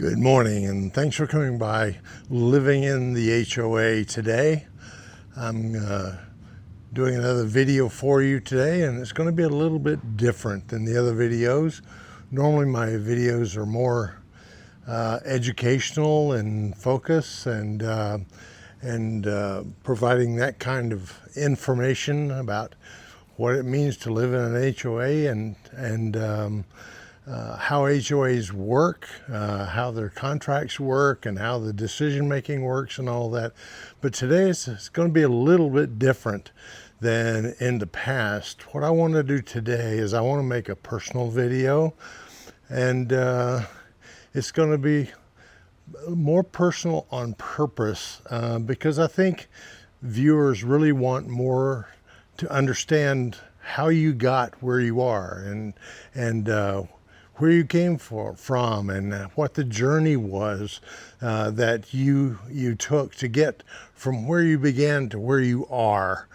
Good morning, and thanks for coming by Living in the HOA today. I'm doing another video for you today, and it's going to be a little bit different than the other videos. Normally my videos are more educational and focus and providing that kind of information about what it means to live in an HOA and how HOAs work, how their contracts work, and how the decision making works and all that. But today it's going to be a little bit different than in the past. What I want to do today is I want to make a personal video, and it's going to be more personal on purpose because I think viewers really want more to understand how you got where you are and where you came from and what the journey was that you took to get from where you began to where you are.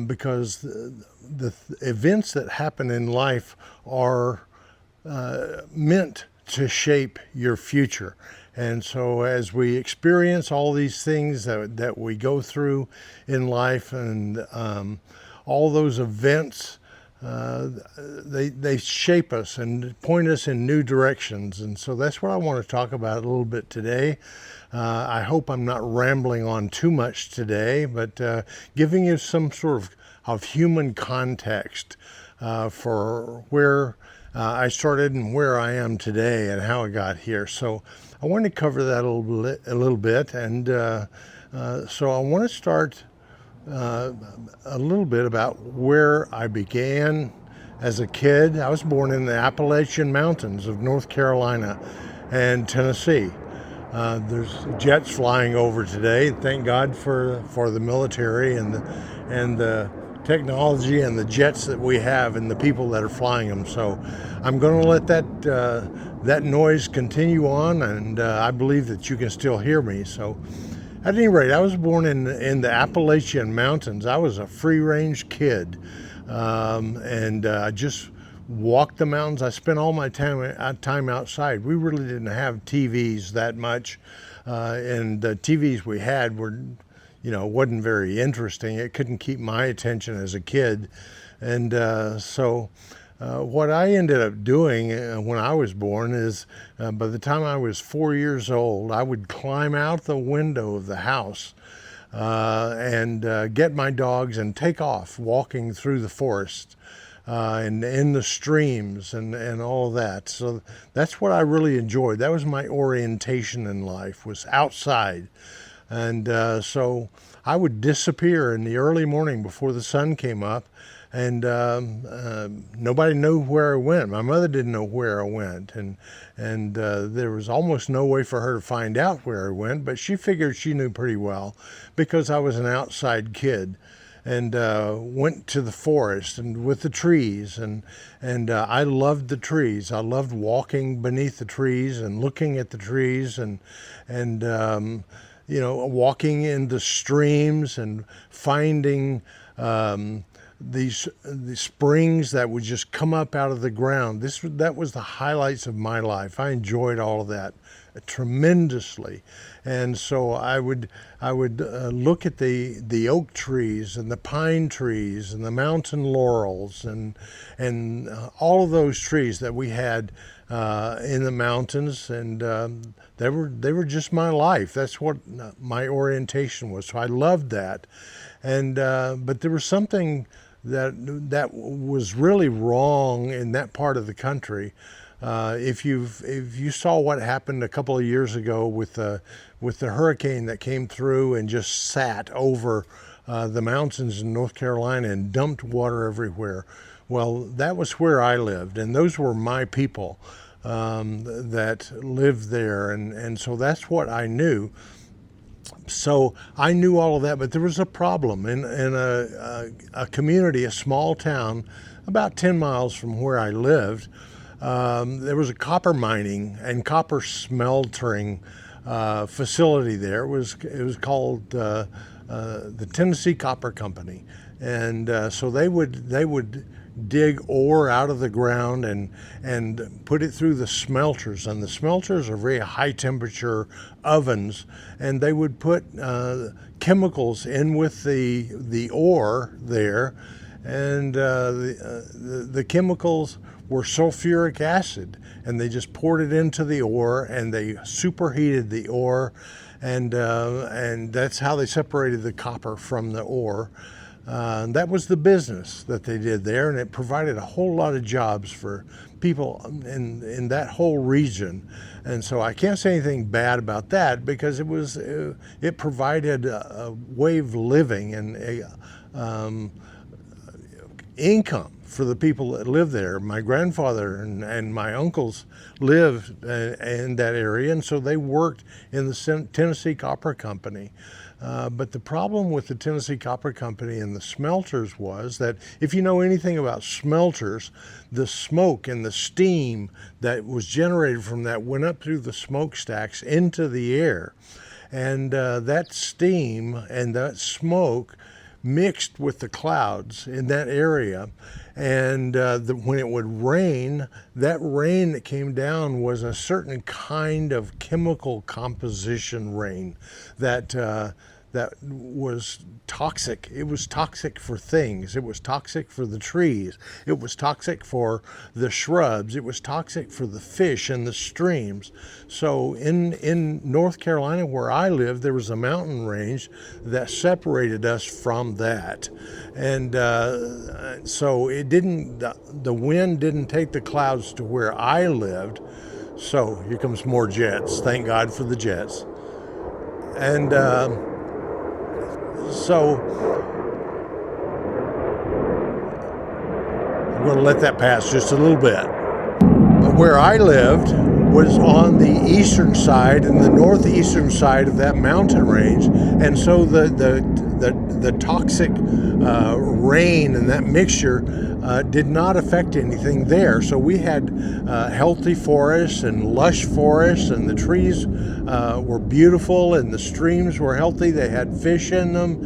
Because the events that happen in life are meant to shape your future. And so as we experience all these things that we go through in life and all those events, they shape us and point us in new directions. And so that's what I want to talk about a little bit today. I hope I'm not rambling on too much today, but giving you some sort of human context for where I started and where I am today and how I got here. So I want to cover that a little bit. And so I want to start a little bit about where I began as a kid. I was born in the Appalachian Mountains of North Carolina and Tennessee. There's jets flying over today. Thank God for the military and the technology and the jets that we have and the people that are flying them. So I'm going to let that noise continue on, and I believe that you can still hear me. So at any rate, I was born in the Appalachian Mountains. I was a free-range kid, and I just walked the mountains. I spent all my time outside. We really didn't have TVs that much, and the TVs we had were, wasn't very interesting. It couldn't keep my attention as a kid, and so what I ended up doing when I was born is by the time I was 4 years old, I would climb out the window of the house and get my dogs and take off walking through the forest and in the streams and all of that. So that's what I really enjoyed. That was my orientation in life, was outside. And so I would disappear in the early morning before the sun came up, and nobody knew where I went. My mother didn't know where I went, and there was almost no way for her to find out where I went, but she figured she knew pretty well because I was an outside kid, and went to the forest and with the trees, and I loved the trees. I loved walking beneath the trees and looking at the trees and walking in the streams and finding these springs that would just come up out of the ground. That was the highlights of my life. I enjoyed all of that tremendously, and so I would look at the oak trees and the pine trees and the mountain laurels and all of those trees that we had in the mountains, and they were just my life. That's what my orientation was. So I loved that, and but there was something that was really wrong in that part of the country. If you saw what happened a couple of years ago with the hurricane that came through and just sat over the mountains in North Carolina and dumped water everywhere, well, that was where I lived, and those were my people that lived there, and so that's what I knew. So I knew all of that, but there was a problem in a community, a small town, about 10 miles from where I lived. There was a copper mining and copper smeltering facility there. It was called the Tennessee Copper Company, and so they would dig ore out of the ground and put it through the smelters, and the smelters are very high temperature ovens, and they would put chemicals in with the ore there, and the chemicals were sulfuric acid, and they just poured it into the ore and they superheated the ore, and that's how they separated the copper from the ore. That was the business that they did there, and it provided a whole lot of jobs for people in that whole region. And so I can't say anything bad about that, because it provided a way of living and a income for the people that lived there. My grandfather and my uncles lived in that area, and so they worked in the Tennessee Copper Company. But the problem with the Tennessee Copper Company and the smelters was that, if you know anything about smelters, the smoke and the steam that was generated from that went up through the smokestacks into the air. And that steam and that smoke mixed with the clouds in that area, and when it would rain, that rain that came down was a certain kind of chemical composition rain that was toxic. It was toxic for things. It was toxic for the trees. It was toxic for the shrubs. It was toxic for the fish and the streams. So in North Carolina, where I lived, there was a mountain range that separated us from that. And so the wind didn't take the clouds to where I lived. So here comes more jets. Thank God for the jets. And so I'm going to let that pass just a little bit. But where I lived was on the eastern side and the northeastern side of that mountain range, and so the toxic rain and that mixture did not affect anything there. So we had healthy forests and lush forests, and the trees were beautiful, and the streams were healthy. They had fish in them.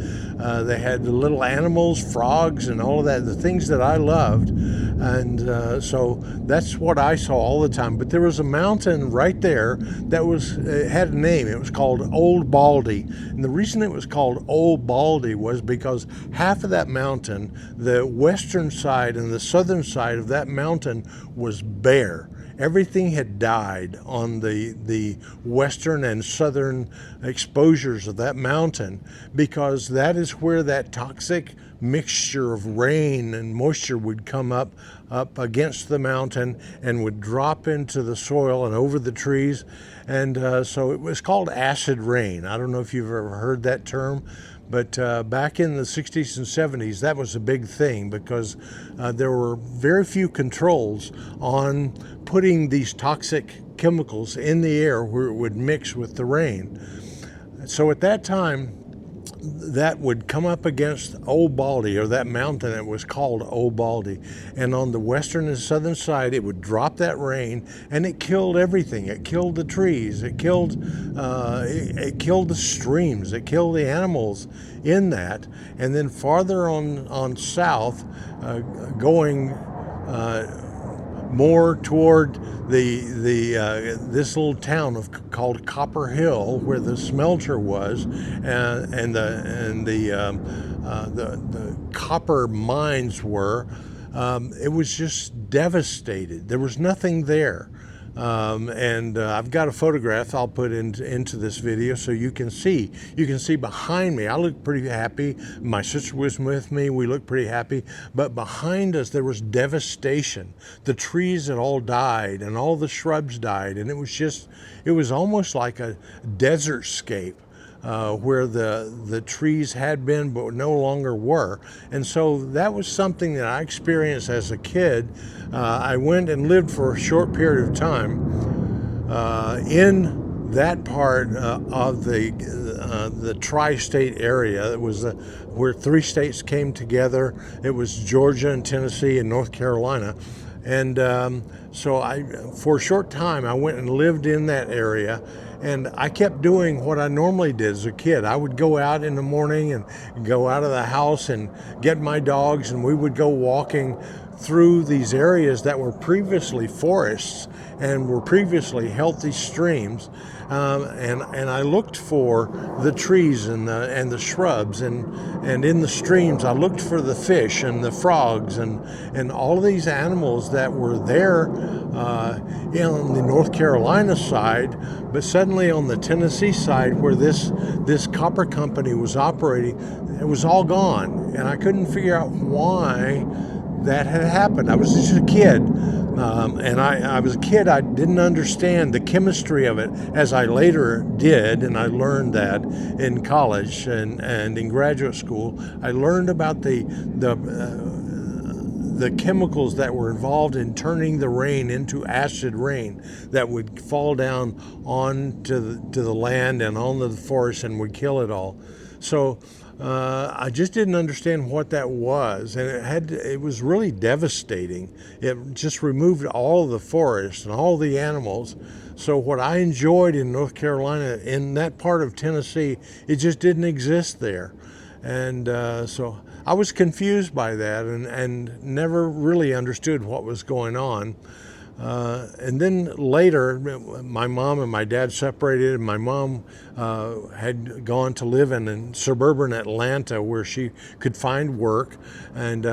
They had the little animals, frogs, and all of that, the things that I loved. And so that's what I saw all the time. But there was a mountain right there that had a name. It was called Old Baldy. And the reason it was called Old Baldy was because half of that mountain, the western side and the southern side of that mountain, was bare. Everything had died on the western and southern exposures of that mountain, because that is where that toxic mixture of rain and moisture would come up against the mountain and would drop into the soil and over the trees. And so it was called acid rain. I don't know if you've ever heard that term, but back in the 60s and 70s, that was a big thing, because there were very few controls on putting these toxic chemicals in the air where it would mix with the rain. So at that time, that would come up against Old Baldy, or that mountain that was called Old Baldy, and on the western and southern side it would drop that rain, and it killed everything. It killed the trees, it killed the streams, it killed the animals in that. And then farther on south, going more toward this little town called Copper Hill, where the smelter was, and the copper mines were. It was just devastated. There was nothing there. And I've got a photograph I'll put into this video so you can see. You can see behind me. I look pretty happy. My sister was with me. We looked pretty happy. But behind us there was devastation. The trees had all died, and all the shrubs died, and it was almost like a desert scape. Where the trees had been but no longer were. And so that was something that I experienced as a kid. I went and lived for a short period of time in that part of the tri-state area. It was where three states came together. It was Georgia and Tennessee and North Carolina. And so for a short time, I went and lived in that area. And I kept doing what I normally did as a kid. I would go out in the morning and go out of the house and get my dogs, and we would go walking through these areas that were previously forests and were previously healthy streams. And I looked for the trees and the shrubs, and in the streams I looked for the fish and the frogs and all of these animals that were there on the North Carolina side, but suddenly on the Tennessee side where this copper company was operating, it was all gone, and I couldn't figure out why that had happened. I was just a kid, and I was a kid. I didn't understand the chemistry of it, as I later did, and I learned that in college and in graduate school. I learned about the chemicals that were involved in turning the rain into acid rain that would fall down onto the land and onto the forest and would kill it all. So I just didn't understand what that was, and it was really devastating. It just removed all of the forest and all the animals. So what I enjoyed in North Carolina, in that part of Tennessee, it just didn't exist there. And so I was confused by that and never really understood what was going on. And then later, my mom and my dad separated, and my mom had gone to live in suburban Atlanta where she could find work. And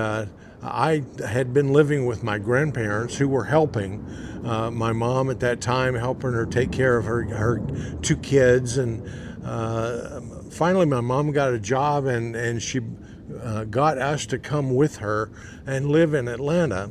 I had been living with my grandparents who were helping. My mom at that time, helping her take care of her two kids. And finally, my mom got a job, and she got us to come with her and live in Atlanta.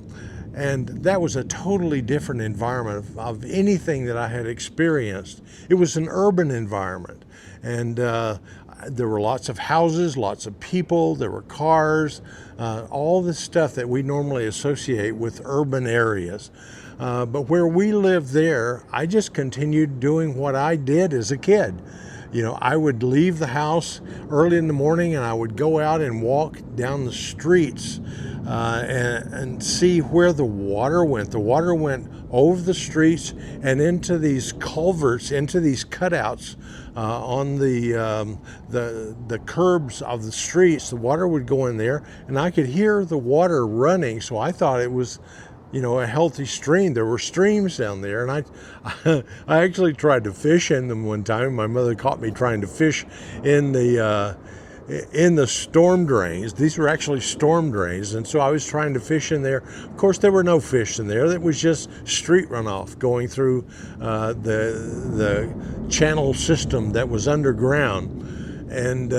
And that was a totally different environment of anything that I had experienced. It was an urban environment, and there were lots of houses, lots of people, there were cars, all the stuff that we normally associate with urban areas. But where we lived there, I just continued doing what I did as a kid. You know, I would leave the house early in the morning, and I would go out and walk down the streets and see where the water went. The water went over the streets and into these culverts, into these cutouts on the curbs of the streets. The water would go in there, and I could hear the water running. So I thought it was, you know, a healthy stream. There were streams down there, and I actually tried to fish in them one time. My mother caught me trying to fish in the storm drains. These were actually storm drains, and so I was trying to fish in there. Of course, there were no fish in there. It was just street runoff going through the channel system that was underground. And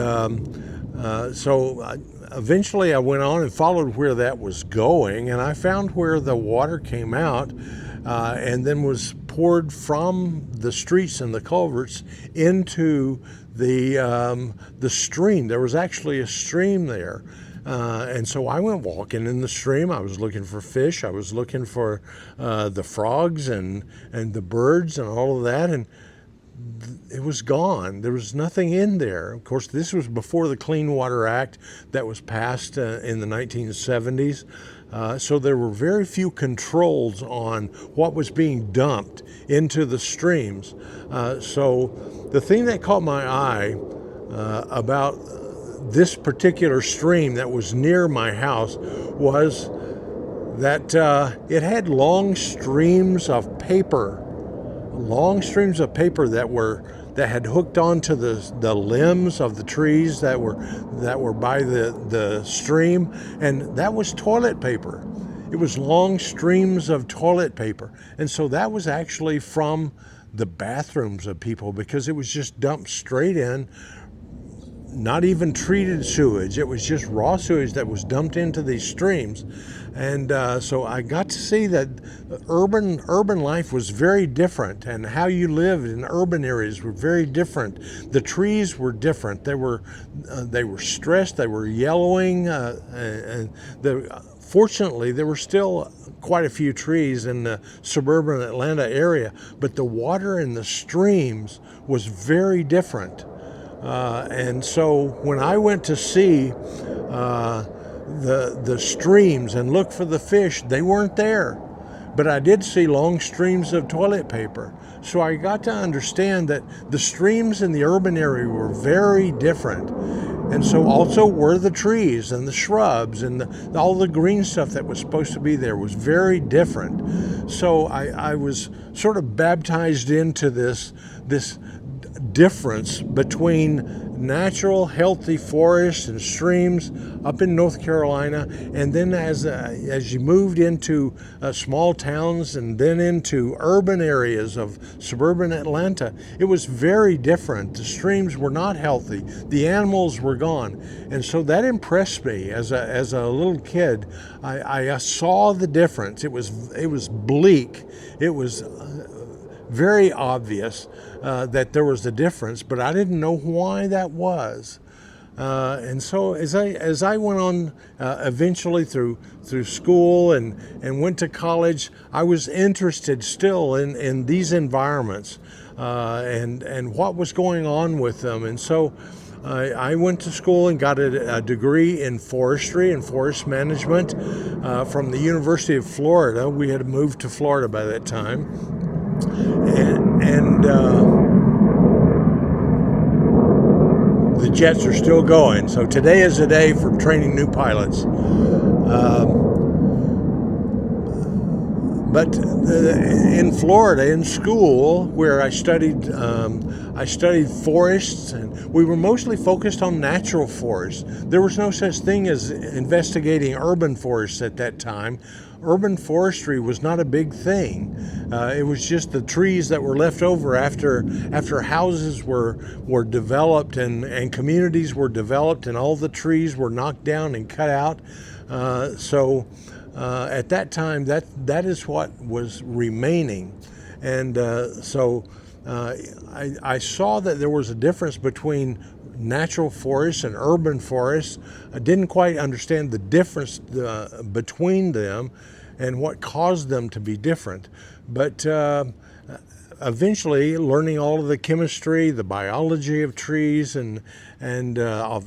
so eventually I went on and followed where that was going, and I found where the water came out and then was poured from the streets and the culverts into the stream. There was actually a stream there. And so I went walking in the stream. I was looking for fish. I was looking for the frogs and the birds and all of that. And it was gone. There was nothing in there. Of course, this was before the Clean Water Act that was passed in the 1970s. So there were very few controls on what was being dumped into the streams. So the thing that caught my eye about this particular stream that was near my house was that it had long streams of paper that had hooked onto the limbs of the trees that were by the stream, and that was toilet paper. It was long streams of toilet paper, and so that was actually from the bathrooms of people, because it was just dumped straight in. Not even treated sewage. It was just raw sewage that was dumped into these streams. And so I got to see that urban life was very different, and how you lived in urban areas were very different. The trees were different. They were stressed. They were yellowing. Fortunately, there were still quite a few trees in the suburban Atlanta area, but the water in the streams was very different. And so when I went to see the streams and look for the fish, they weren't there. but I did see long streams of toilet paper. So I got to understand that the streams in the urban area were very different. And so also were the trees and the shrubs and all the green stuff that was supposed to be there was very different. So I was sort of baptized into this difference between natural healthy forests and streams up in North Carolina, and then as you moved into small towns and then into urban areas of suburban Atlanta, it was very different. The streams were not healthy, the animals were gone, and so that impressed me as a little kid. I saw the difference. It was bleak. It was very obvious that there was a difference, but I didn't know why that was. And so as I went on eventually through school and went to college, I was interested still in these environments and what was going on with them. And so I went to school and got a degree in forestry and forest management from the University of Florida. We had moved to Florida by that time. And the jets are still going. So today is a day for training new pilots. But in Florida, in school, where I studied forests, and we were mostly focused on natural forests. There was no such thing as investigating urban forests at that time. Urban forestry was not a big thing. It was just the trees that were left over after houses were developed and communities were developed and all the trees were knocked down and cut out. So at that time, that is what was remaining. And so I saw that there was a difference between natural forests and urban forests. I didn't quite understand the difference between them and what caused them to be different. But eventually, learning all of the chemistry, the biology of trees, and of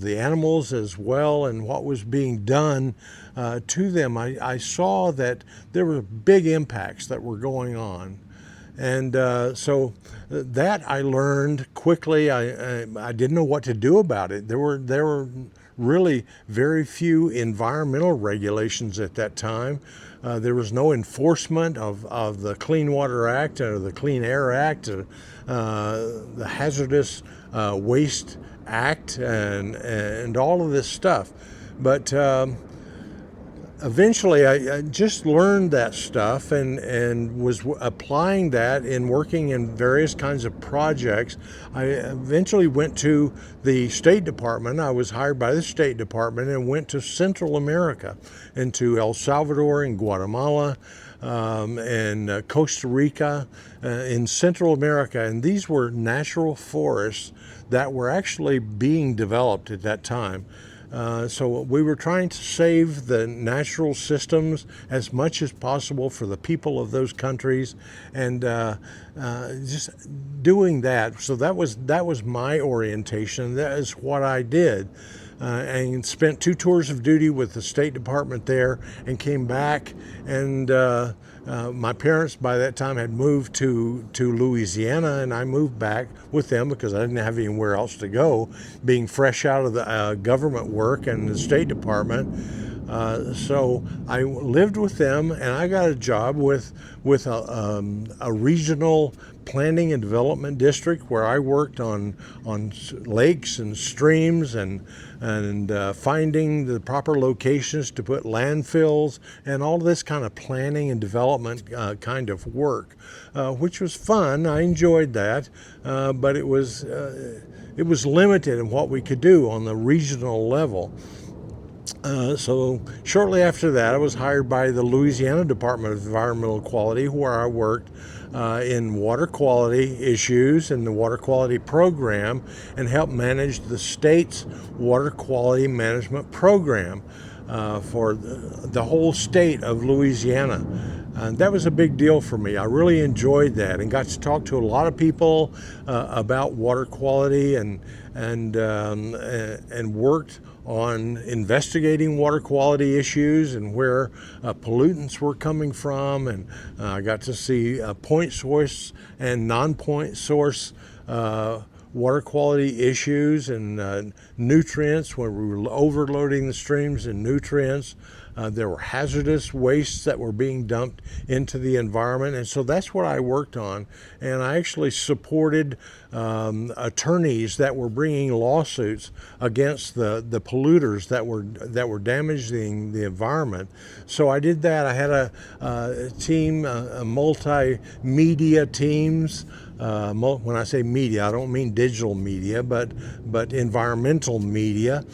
the animals as well, and what was being done to them, I saw that there were big impacts that were going on. And so that I learned quickly. I didn't know what to do about it. There were really very few environmental regulations at that time. There was no enforcement of the Clean Water Act or the Clean Air Act, the Hazardous Waste Act, and all of this stuff. But eventually I just learned that stuff and was applying that in working in various kinds of projects. I eventually went to the State Department. I was hired by the State Department and went to Central America, into El Salvador and Guatemala and Costa Rica in Central America. And these were natural forests that were actually being developed at that time. So we were trying to save the natural systems as much as possible for the people of those countries, and just doing that. So that was my orientation. That is what I did, and spent 2 tours of duty with the State Department there, and came back. And my parents by that time had moved to Louisiana, and I moved back with them because I didn't have anywhere else to go, being fresh out of the government work and the State Department. So I lived with them, and I got a job with a regional planning and development district where I worked on lakes and streams and finding the proper locations to put landfills and all this kind of planning and development kind of work, which was fun. I enjoyed that, but it was limited in what we could do on the regional level. So shortly after that, I was hired by the Louisiana Department of Environmental Quality, where I worked in water quality issues and the water quality program, and helped manage the state's water quality management program for the whole state of Louisiana. And that was a big deal for me. I really enjoyed that and got to talk to a lot of people about water quality and worked on investigating water quality issues and where pollutants were coming from, and I got to see point source and non-point source water quality issues and nutrients when we were overloading the streams and nutrients. There were hazardous wastes that were being dumped into the environment, and so that's what I worked on. And I actually supported attorneys that were bringing lawsuits against the polluters that were damaging the environment. So I did that. I had a team, multimedia teams. When I say media, I don't mean digital media, but environmental media.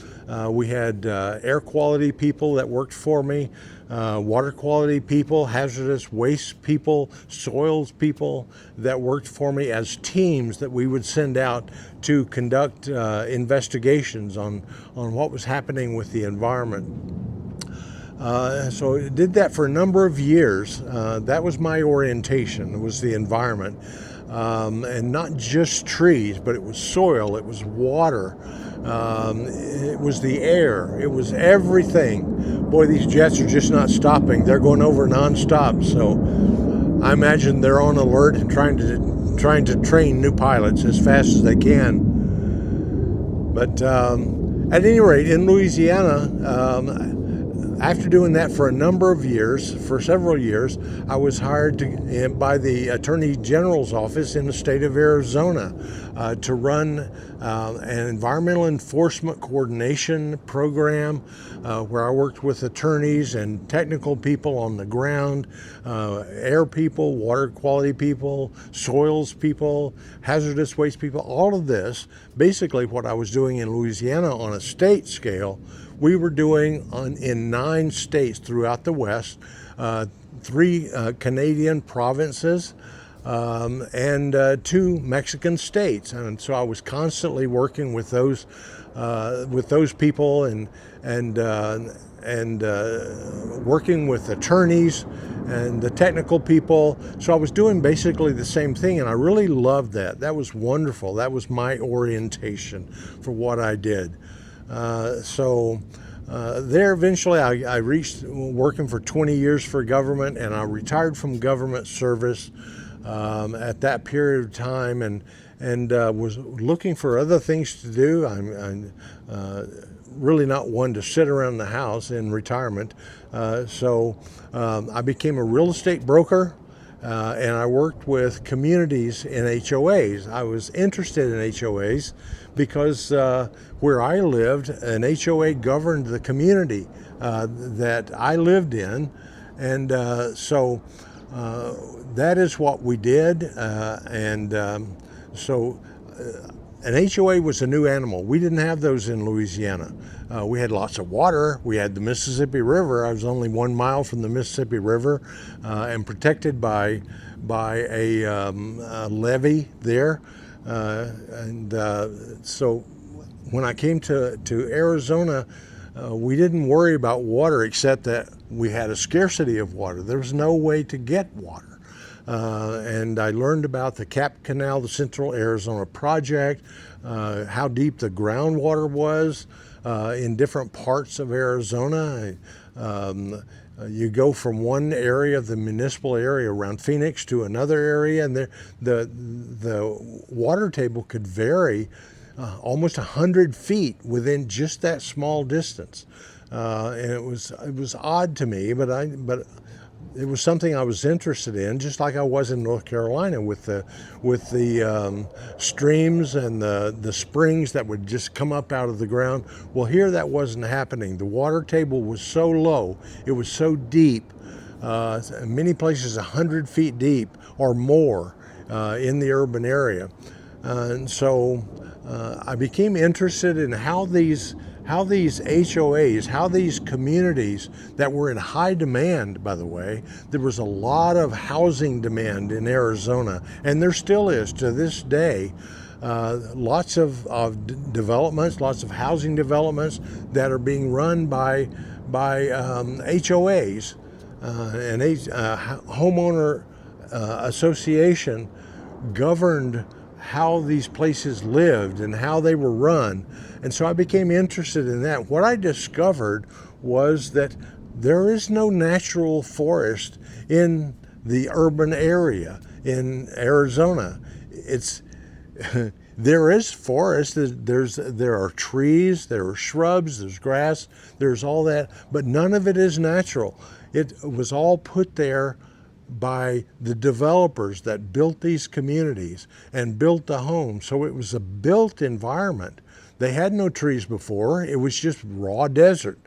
We had air quality people that worked for me, water quality people, hazardous waste people, soils people that worked for me as teams that we would send out to conduct investigations on what was happening with the environment. So I did that for a number of years. That was my orientation, was the environment. And not just trees, but it was soil, it was water, it was the air, it was everything. Boy, these jets are just not stopping. They're going over nonstop. So I imagine they're on alert and trying to train new pilots as fast as they can. But at any rate, in Louisiana, after doing that for a number of years, for several years, I was hired by the Attorney General's office in the state of Arizona to run an environmental enforcement coordination program where I worked with attorneys and technical people on the ground, air people, water quality people, soils people, hazardous waste people, all of this. Basically what I was doing in Louisiana on a state scale, we were doing in 9 states throughout the West, 3 Canadian provinces, and 2 Mexican states. And so I was constantly working with those people and working with attorneys and the technical people. So I was doing basically the same thing, and I really loved that. That was wonderful. That was my orientation for what I did. There eventually I reached working for 20 years for government, and I retired from government service at that period of time, and was looking for other things to do. I'm really not one to sit around the house in retirement. So I became a real estate broker. And I worked with communities in HOAs. I was interested in HOAs because where I lived, an HOA governed the community that I lived in. And so that is what we did. So an HOA was a new animal. We didn't have those in Louisiana. We had lots of water. We had the Mississippi River. I was only 1 mile from the Mississippi River and protected by a levee there. So when I came to Arizona, we didn't worry about water except that we had a scarcity of water. There was no way to get water. And I learned about the Cap Canal, the Central Arizona Project, how deep the groundwater was in different parts of Arizona. You go from one area of the municipal area around Phoenix to another area, and the water table could vary almost 100 feet within just that small distance. And it was odd to me, but it was something I was interested in, just like I was in North Carolina with the streams and the springs that would just come up out of the ground. Well, here that wasn't happening. The water table was so low, it was so deep, in many places 100 feet deep or more in the urban area. And so I became interested in how these HOAs, how these communities that were in high demand, by the way, there was a lot of housing demand in Arizona, and there still is to this day. Lots of developments, lots of housing developments that are being run by HOAs, homeowner association governed how these places lived and how they were run. And so I became interested in that. What I discovered was that there is no natural forest in the urban area in Arizona. It's there is forest. There are trees, there are shrubs, there's grass, there's all that, but none of it is natural. It was all put there by the developers that built these communities and built the homes. So it was a built environment. They had no trees before. It was just raw desert.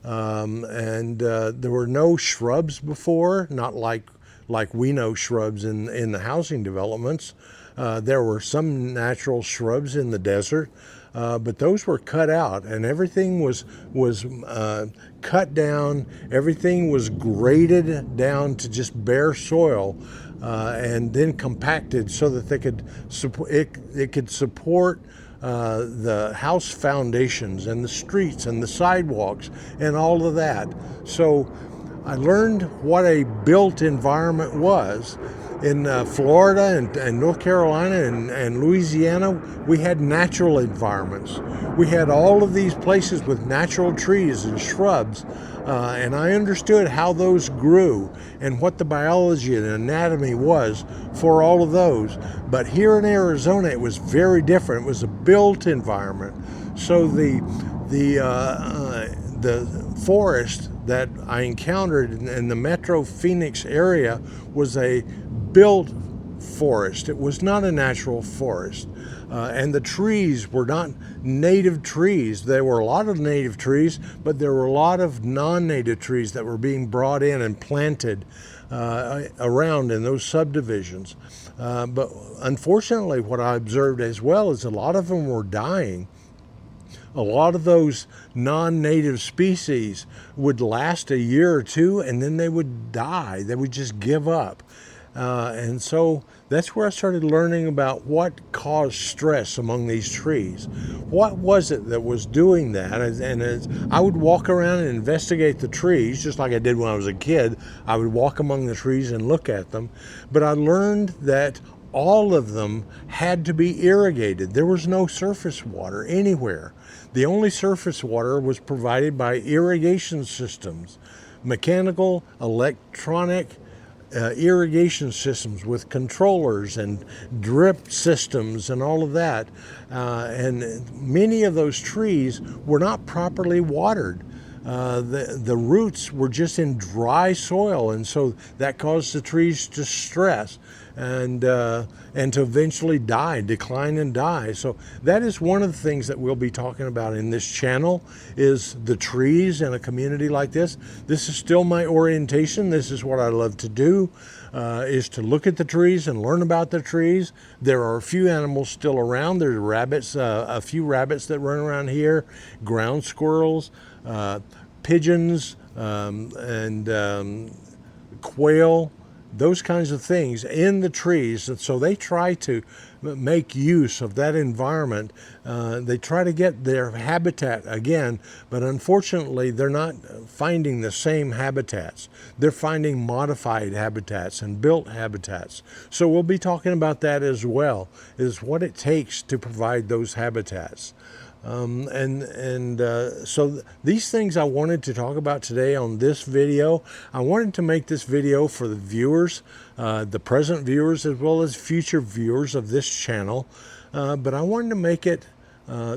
And there were no shrubs before, not like we know shrubs in the housing developments. There were some natural shrubs in the desert, but those were cut out, and everything was cut down. Everything was graded down to just bare soil, and then compacted so that they could it could support the house foundations and the streets and the sidewalks and all of that. So I learned what a built environment was. In Florida and North Carolina and Louisiana, we had natural environments. We had all of these places with natural trees and shrubs, and I understood how those grew and what the biology and anatomy was for all of those. But here in Arizona, it was very different. It was a built environment. So the forest that I encountered in the Metro Phoenix area was a built forest. It was not a natural forest. And the trees were not native trees. There were a lot of native trees, but there were a lot of non-native trees that were being brought in and planted around in those subdivisions. But unfortunately, what I observed as well is a lot of them were dying. A lot of those non-native species would last a year or two, and then they would die. They would just give up. And so that's where I started learning about what caused stress among these trees. What was it that was doing that? And as I would walk around and investigate the trees, just like I did when I was a kid. I would walk among the trees and look at them. But I learned that all of them had to be irrigated. There was no surface water anywhere. The only surface water was provided by irrigation systems, mechanical, electronic, irrigation systems with controllers and drip systems and all of that. And many of those trees were not properly watered. The roots were just in dry soil, and so that caused the trees to stress and to eventually die, decline and die. So that is one of the things that we'll be talking about in this channel, is the trees in a community like this. This is still my orientation. This is what I love to do, is to look at the trees and learn about the trees. There are a few animals still around. There's rabbits, a few rabbits that run around here, ground squirrels, pigeons, and quail, those kinds of things in the trees. And so they try to make use of that environment. They try to get their habitat again, but unfortunately they're not finding the same habitats. They're finding modified habitats and built habitats. So we'll be talking about that as well, is what it takes to provide those habitats. So these things I wanted to talk about today on this video. I wanted to make this video for the viewers, the present viewers as well as future viewers of this channel, but I wanted to make it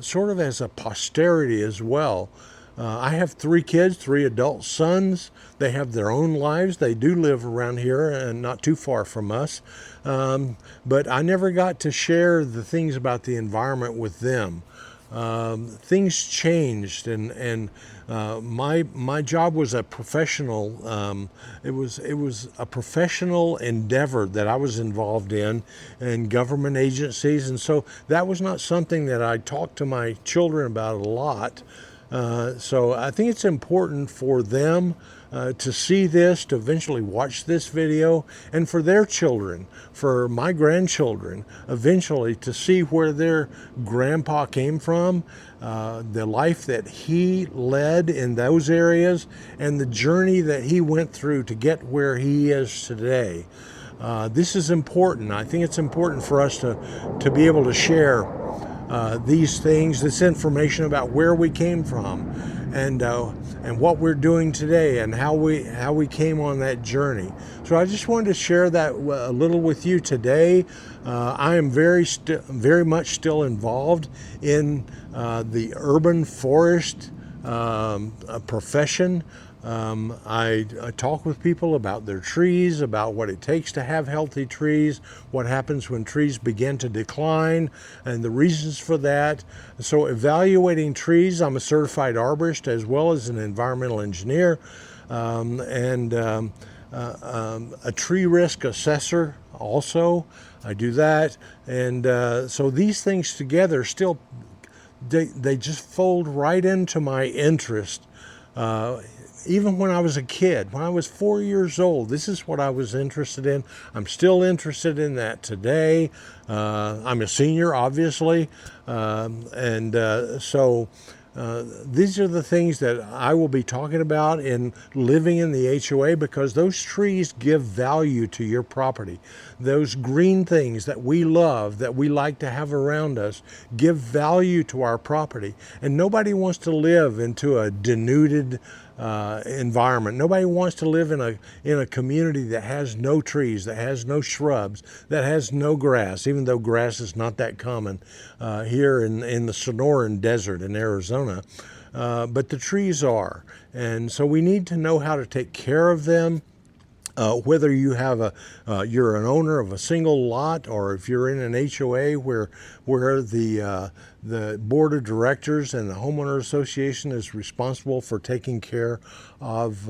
sort of as a posterity as well. I have 3 kids, 3 adult sons. They have their own lives. They do live around here and not too far from us, but I never got to share the things about the environment with them. Things changed, and my job was a professional. It was a professional endeavor that I was involved in government agencies, and so that was not something that I talked to my children about a lot. So I think it's important for them to see this, to eventually watch this video, and for their children, for my grandchildren, eventually to see where their grandpa came from, the life that he led in those areas, and the journey that he went through to get where he is today. This is important. I think it's important for us to be able to share these things, this information about where we came from, and what we're doing today, and how we came on that journey. So I just wanted to share that a little with you today. I am very much still involved in the urban forest profession. I talk with people about their trees, about what it takes to have healthy trees, what happens when trees begin to decline, and the reasons for that. So evaluating trees, I'm a certified arborist as well as an environmental engineer, and a tree risk assessor also. I do that. And so these things together still, they just fold right into my interest. Even when I was a kid, when I was 4 years old, this is what I was interested in. I'm still interested in that today. I'm a senior, obviously, so these are the things that I will be talking about in living in the HOA, because those trees give value to your property. Those green things that we love, that we like to have around us, give value to our property. And nobody wants to live into a denuded environment. Nobody wants to live in a community that has no trees, that has no shrubs, that has no grass, even though grass is not that common here in the Sonoran Desert in Arizona. But the trees are. And so we need to know how to take care of them. Whether you have you're an owner of a single lot, or if you're in an HOA where the board of directors and the homeowner association is responsible for taking care of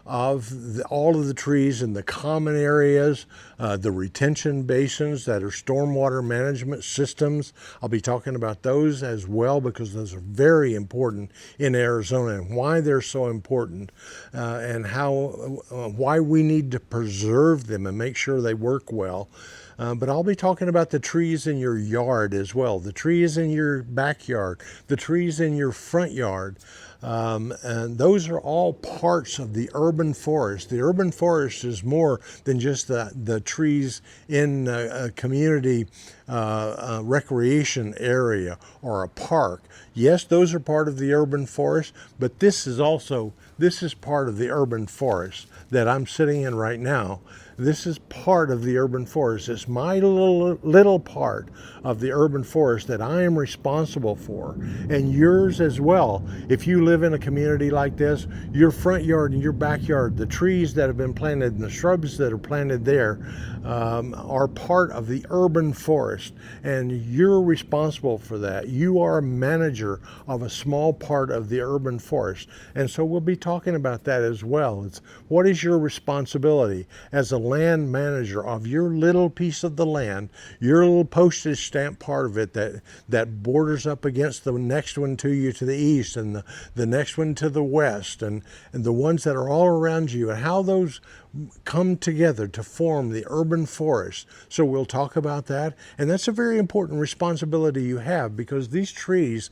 all of the trees in the common areas, the retention basins that are stormwater management systems. I'll be talking about those as well, because those are very important in Arizona, and why they're so important, and why we need to preserve them and make sure they work well. But I'll be talking about the trees in your yard as well, the trees in your backyard, the trees in your front yard. And those are all parts of the urban forest. The urban forest is more than just the trees in a community recreation area or a park. Yes, those are part of the urban forest, but this is part of the urban forest that I'm sitting in right now. This is part of the urban forest. It's my little part of the urban forest that I am responsible for, and yours as well. If you live in a community like this, your front yard and your backyard, the trees that have been planted and the shrubs that are planted there are part of the urban forest, and you're responsible for that. You are a manager of a small part of the urban forest, and so we'll be talking about that as well. It's what is your responsibility as a land manager of your little piece of the land, your little postage stamp part of it that borders up against the next one to you to the east, and the next one to the west, and the ones that are all around you, and how those come together to form the urban forest. So we'll talk about that, and that's a very important responsibility you have, because these trees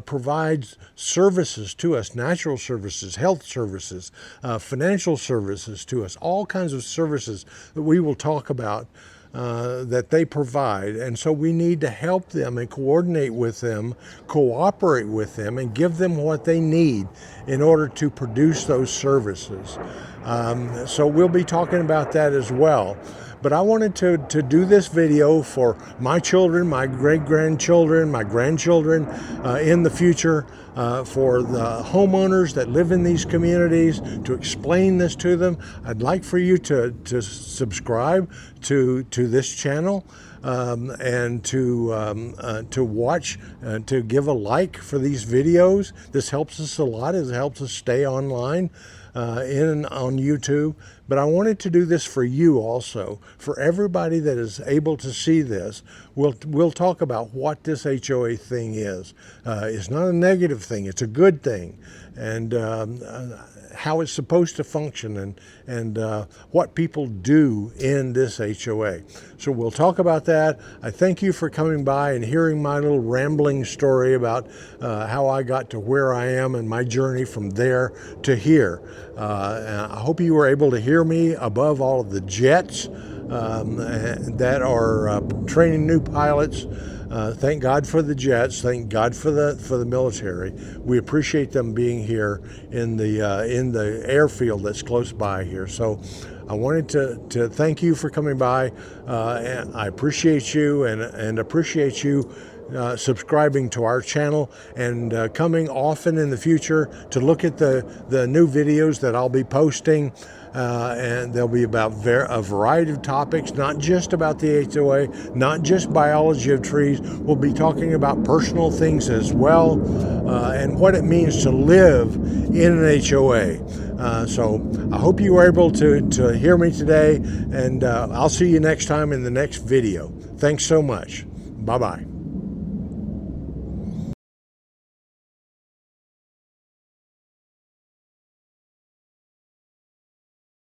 provide services to us, natural services, health services, financial services to us, all kinds of services that we will talk about that they provide. And so we need to help them and coordinate with them, cooperate with them, and give them what they need in order to produce those services. So we'll be talking about that as well. But I wanted to do this video for my children, my great-grandchildren, my grandchildren in the future, for the homeowners that live in these communities, to explain this to them. I'd like for you to subscribe to this channel, and to watch, to give a like for these videos. This helps us a lot. It helps us stay online on YouTube. But I wanted to do this for you also, for everybody that is able to see this. We'll talk about what this HOA thing is. It's not a negative thing, it's a good thing, and how it's supposed to function, and what people do in this HOA. So we'll talk about that. I thank you for coming by and hearing my little rambling story about how I got to where I am and my journey from there to here. And I hope you were able to hear me above all of the jets that are training new pilots. Thank God for the jets. Thank God for the military. We appreciate them being here in the airfield that's close by here. So I wanted to thank you for coming by. And I appreciate you and appreciate you subscribing to our channel and coming often in the future to look at the new videos that I'll be posting. And they'll be about a variety of topics, not just about the HOA, not just biology of trees. We'll be talking about personal things as well, and what it means to live in an HOA. So I hope you were able to hear me today, and I'll see you next time in the next video. Thanks so much. Bye-bye.